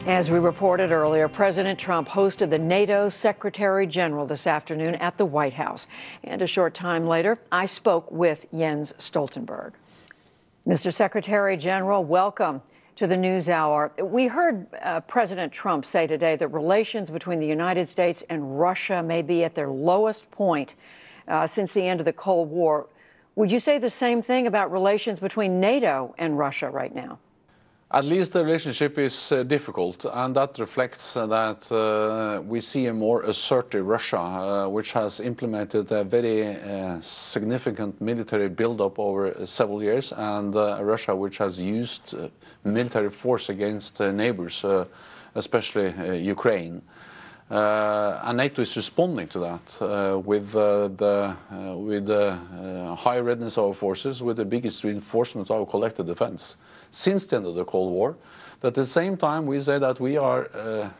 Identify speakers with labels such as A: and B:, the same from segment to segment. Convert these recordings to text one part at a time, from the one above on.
A: As we reported earlier, President Trump hosted the NATO Secretary General this afternoon at the White House. And a short time later, I spoke with Jens Stoltenberg. Mr. Secretary General, welcome to the NewsHour. We heard President Trump say today that relations between the United States and Russia may be at their lowest point since the end of the Cold War. Would you say the same thing about relations between NATO and Russia right now?
B: At least the relationship is difficult, and that reflects that we see a more assertive Russia, which has implemented a very significant military buildup over several years, and Russia which has used military force against neighbors, especially Ukraine. And NATO is responding to that with the high readiness of our forces, with the biggest reinforcement of our collective defense since the end of the Cold War. But at the same time, we say that we are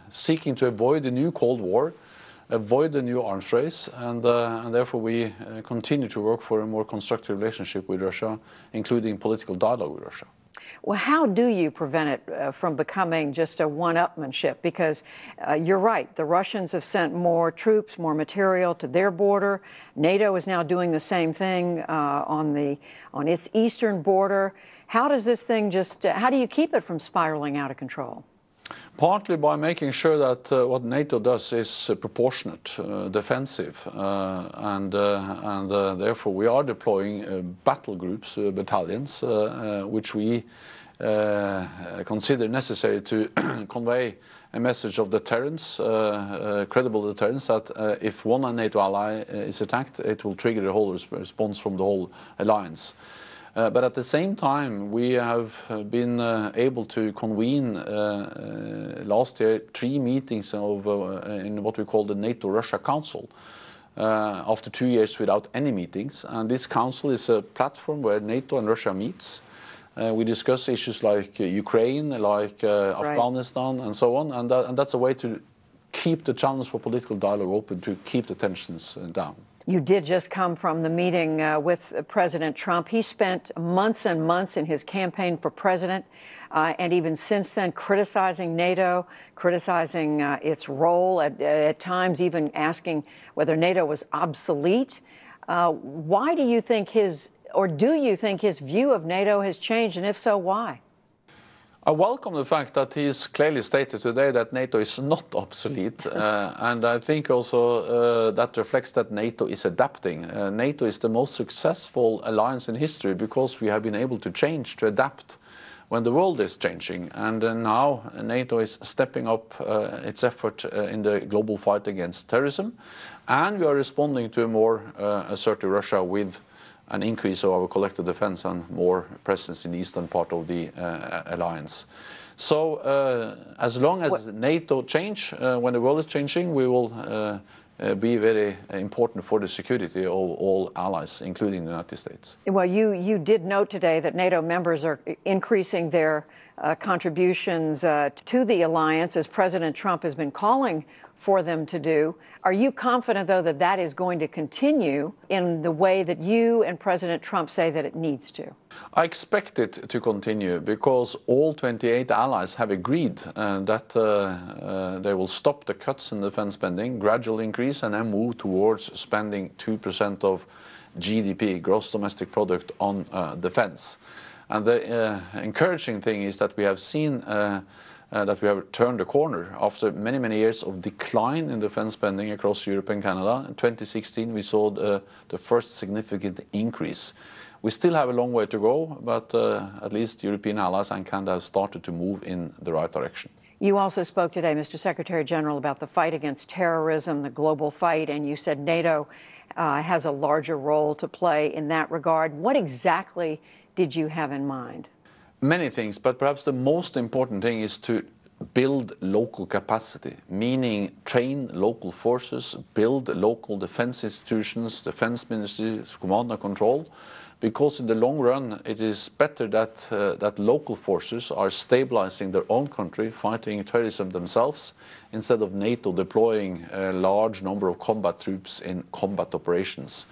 B: seeking to avoid a new Cold War, avoid a new arms race, and therefore we continue to work for a more constructive relationship with Russia, including political dialogue with Russia.
A: Well, how do you prevent it from becoming just a one-upmanship? Because you're right, the Russians have sent more troops, more material to their border. NATO is now doing the same thing on its eastern border. How does this thing how do you keep it from spiraling out of control?
B: Partly by making sure that what NATO does is proportionate, defensive, and therefore we are deploying battle groups, battalions, which we consider necessary to convey a message of deterrence, credible deterrence, that if one NATO ally is attacked, it will trigger the whole response from the whole alliance. But at the same time, we have been able to convene last year 3 meetings in what we call the NATO-Russia Council, after 2 years without any meetings. And this council is a platform where NATO and Russia meets. We discuss issues like Ukraine, like Afghanistan, and so on. And that's a way to keep the channels for political dialogue open, to keep the tensions down.
A: You did just come from the meeting with President Trump. He spent months and months in his campaign for president, and even since then criticizing NATO, criticizing its role, at times even asking whether NATO was obsolete. Why do you think do you think his view of NATO has changed, and if so, why?
B: I welcome the fact that he has clearly stated today that NATO is not obsolete, and I think also that reflects that NATO is adapting. NATO is the most successful alliance in history because we have been able to change, to adapt when the world is changing. And now NATO is stepping up its effort in the global fight against terrorism, and we are responding to a more assertive Russia with an increase of our collective defense and more presence in the eastern part of the alliance. So as long as NATO change, when the world is changing, we will be very important for the security of all allies, including the United States.
A: Well, you did note today that NATO members are increasing their contributions to the alliance, as President Trump has been calling for them to do. Are you confident, though, that that is going to continue in the way that you and President Trump say that it needs to?
B: I expect it to continue because all 28 allies have agreed that they will stop the cuts in defense spending, gradual increase, and then move towards spending 2% of GDP, gross domestic product, on defense. And the encouraging thing is that we have seen that we have turned the corner after many, many years of decline in defense spending across Europe and Canada. In 2016, we saw the first significant increase. We still have a long way to go, but at least European allies and Canada have started to move in the right direction.
A: You also spoke today, Mr. Secretary General, about the fight against terrorism, the global fight, and you said NATO has a larger role to play in that regard. What exactly did you have in mind?
B: Many things, but perhaps the most important thing is to build local capacity, meaning train local forces, build local defense institutions, defense ministries, command and control, because in the long run it is better that local forces are stabilizing their own country, fighting terrorism themselves, instead of NATO deploying a large number of combat troops in combat operations.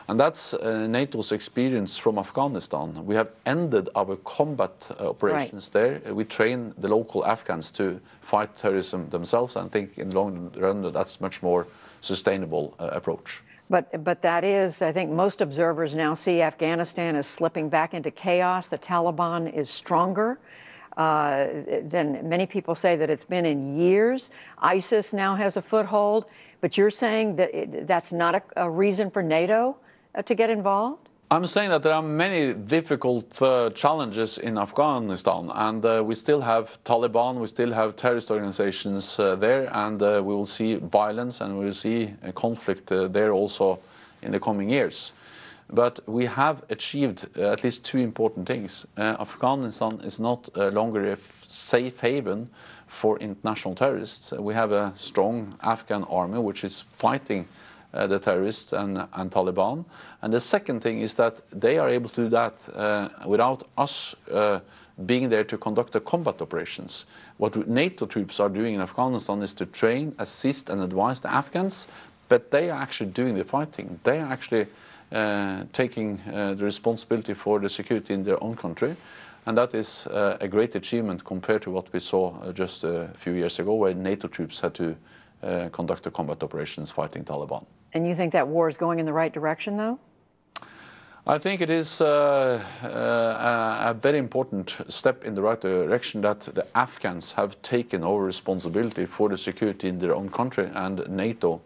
B: And that's NATO's experience from Afghanistan. We have ended our combat operations there. We train the local Afghans to fight terrorism themselves. And I think in the long run, that's much more sustainable approach.
A: But that is, I think most observers now see Afghanistan as slipping back into chaos. The Taliban is stronger than many people say that it's been in years. ISIS now has a foothold. But you're saying that that's not a reason for NATO to get involved?
B: I'm saying that there are many difficult challenges in Afghanistan, and we still have Taliban, we still have terrorist organizations there, and we will see violence and we will see a conflict there also in the coming years. But we have achieved at least two important things. Afghanistan is not longer a safe haven for international terrorists. We have a strong Afghan army which is fighting the terrorists and Taliban. And the second thing is that they are able to do that without us being there to conduct the combat operations. What NATO troops are doing in Afghanistan is to train, assist and advise the Afghans, but they are actually doing the fighting. They are actually taking the responsibility for the security in their own country. And that is a great achievement compared to what we saw just a few years ago, where NATO troops had to conduct the combat operations fighting Taliban.
A: And you think that war is going in the right direction, though?
B: I think it is a very important step in the right direction that the Afghans have taken over responsibility for the security in their own country, and NATO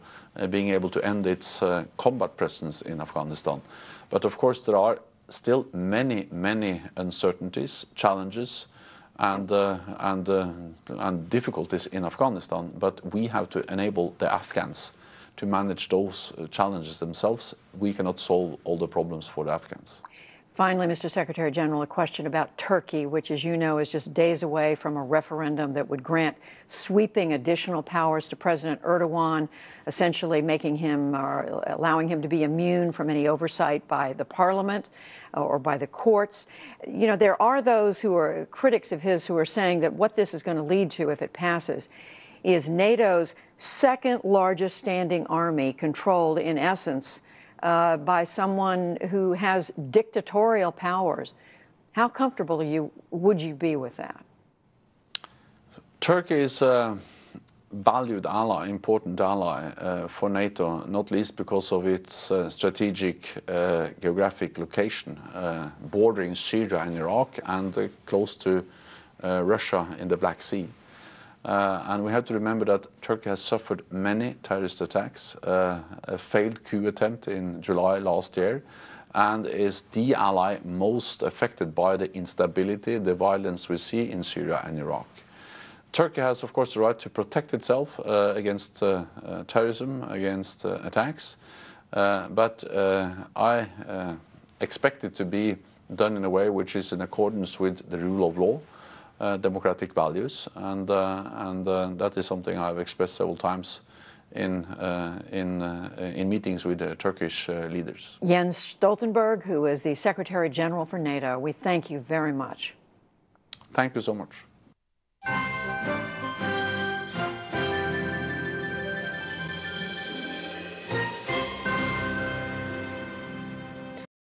B: being able to end its combat presence in Afghanistan. But of course there are still many uncertainties, challenges and difficulties in Afghanistan, but we have to enable the Afghans to manage those challenges themselves. We cannot solve all the problems for the Afghans.
A: Finally, Mr. Secretary General, a question about Turkey, which, as you know, is just days away from a referendum that would grant sweeping additional powers to President Erdogan, essentially making him or allowing him to be immune from any oversight by the parliament or by the courts. You know, there are those who are critics of his who are saying that what this is going to lead to, if it passes, is NATO's second largest standing army, controlled in essence by someone who has dictatorial powers. How comfortable would you be with that?
B: Turkey is a valued ally, important ally for NATO, not least because of its strategic geographic location, bordering Syria and Iraq and close to Russia in the Black Sea. And we have to remember that Turkey has suffered many terrorist attacks, a failed coup attempt in July last year, and is the ally most affected by the instability, the violence we see in Syria and Iraq. Turkey has, of course, the right to protect itself against terrorism, against attacks, but I expect it to be done in a way which is in accordance with the rule of law, democratic values, and that is something I've expressed several times in meetings with the Turkish leaders.
A: Jens Stoltenberg, who is the Secretary General for NATO, we thank you very much.
B: Thank you so much.